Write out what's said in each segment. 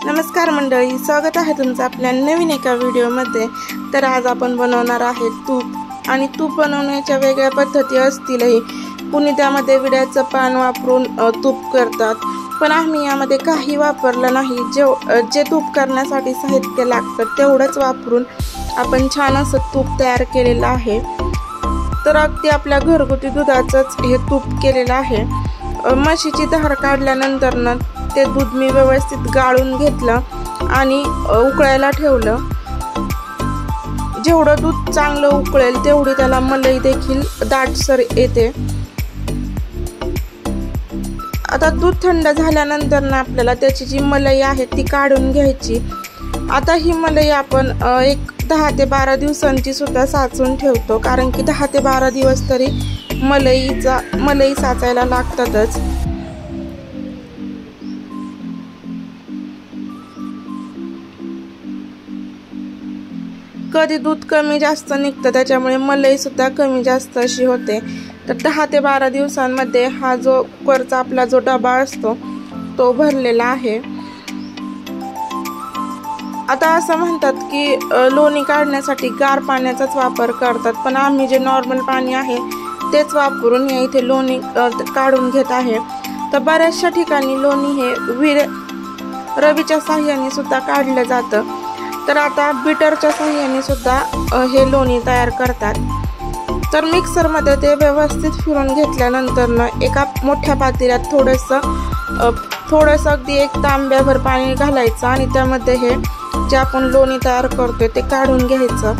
नमस्कार मंडळी, स्वागत आहे तुमचं आपल्या नवीन एका व्हिडिओमध्ये। तर आज आपण बनवणार आहे तूप। आणि तूप बनवण्याच्या वेगळ्या पद्धती असतीलही। कुणी त्यामध्ये विड्याचं पान वापरून तूप करतात, पण आम्ही यामध्ये काही वापरलं नाही। जे तूप करण्यासाठी साहित्य लागतं तेवढंच वापरून आपण छान असं तूप तयार केलेलं आहे। तर अगदी आपल्या घरगुती दुधाचंच हे तूप केलेलं आहे। म्हशीची धार काढल्यानंतर ते दूध मी व्यवस्थित गाळून घेतलं आणि उकळायला ठेवलं। जेवढं दूध चांगलं उकळेल तेवढी त्याला मलाई देखील दाटसर येते। आता दूध थंड झाल्यानंतर आपल्याला त्याची जी मलाई आहे ती काढून घ्यायची। आता ही मलाई आपण एक 10 ते 12 दिवसांची सुद्धा साचून ठेवतो, कारण की 10 ते 12 दिवस तरी मलाई साचायला लागतातच। कधी दूध कमी जास्त निघतं, त्याच्यामुळे मलाई सुद्धा कमी जास्त अशी होते। तर 10 ते 12 दिवसांमध्ये हा जो कुकरचा आपला जो डबा असतो तो भरलेला आहे। आता असं म्हणतात की लोणी काढण्यासाठी गार पाण्याचाच वापर करतात, पण आम्ही जे नॉर्मल पाणी आहे तेच वापरून या इथे लोणी काढून घेत आहे। तर बऱ्याचशा ठिकाणी लोणी हे रवीच्या साह्याने सुद्धा काढलं जातं। तर आता बीटरच्या साह्याने सुद्धा हे लोणी तयार करतात। तर मिक्सरमध्ये ते व्यवस्थित फिरून घेतल्यानंतर एका मोठ्या पातेल्यात थोडंसं अगदी एक तांब्याभर पाणी घालायचं आणि त्यामध्ये हे जे आपण लोणी तयार करतोय ते काढून घ्यायचं।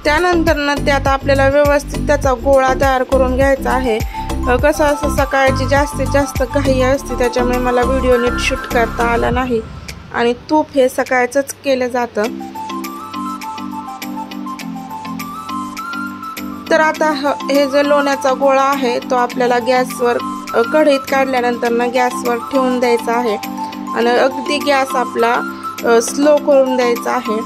त्यानंतर त्यात आपल्याला व्यवस्थित त्याचा गोळा तयार करून घ्यायचा आहे। कसं असं सकाळची जास्तीत जास्त घाई असते, त्याच्यामुळे मला व्हिडिओ नीट शूट करता आला नाही आणि तूप हे सकाळचंच केलं जातं। तर आता हे जो लोण्याचा गोळा आहे तो आपल्याला गॅसवर कढईत काढल्यानंतर गॅसवर ठेवून द्यायचा आहे आणि अगदी गॅस आपला स्लो करून द्यायचा आहे।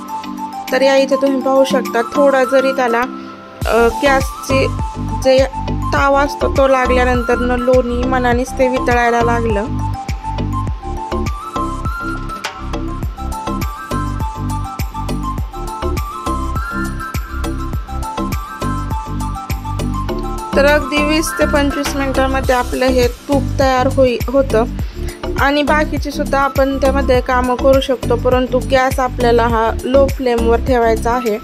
तर या इथे तुम्ही पाहू शकता, थोडा जरी त्याला गॅसची जे तावा असतो तो लागल्यानंतर लोणी मनानेच ते वितळायला लागलं। तर अगदी 20 ते 25 मिनिटांमध्ये आपलं हे तूप तयार होतं आणि बाकीची सुद्धा आपण त्यामध्ये कामं करू शकतो, परंतु गॅस आपल्याला हा लो फ्लेमवर ठेवायचा आहे,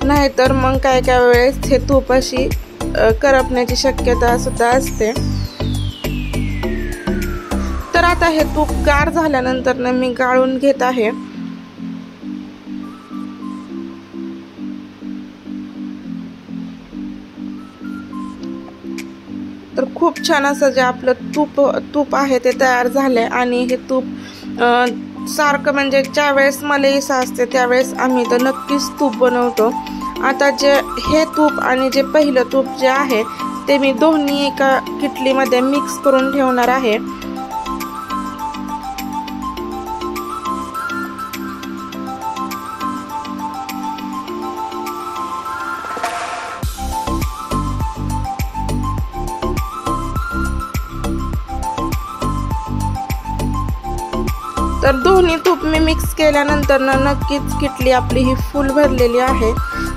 नाहीतर मग काय वेळेस हे तूप अशी करपण्याची शक्यता सुद्धा असते। तर आता हे तूप गार झाल्यानंतर मी गाळून घेत आहे। तर खूप छान असं जे आपलं तूप आहे ते तयार झालंय आणि हे तूप सारखं म्हणजे ज्या वेळेस मलाई साचते त्यावेळेस आम्ही तर नक्कीच तूप बनवतो। आता हे तूप आणि जे पहिलं तूप जे आहे ते मी दोन्ही एका किटलीमध्ये मिक्स करून ठेवणार आहे। तर दोन्ही तूप मी मिक्स केल्यानंतर नक्कीच किटली आपली ही फुल भरलेली आहे।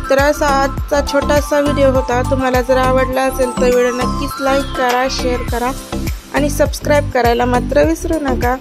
तर असा आजचा छोटासा व्हिडिओ होता। तुम्हाला जर आवडला असेल तर व्हिडिओ नक्कीच लाईक करा, शेअर करा आणि सबस्क्राईब करायला मात्र विसरू नका।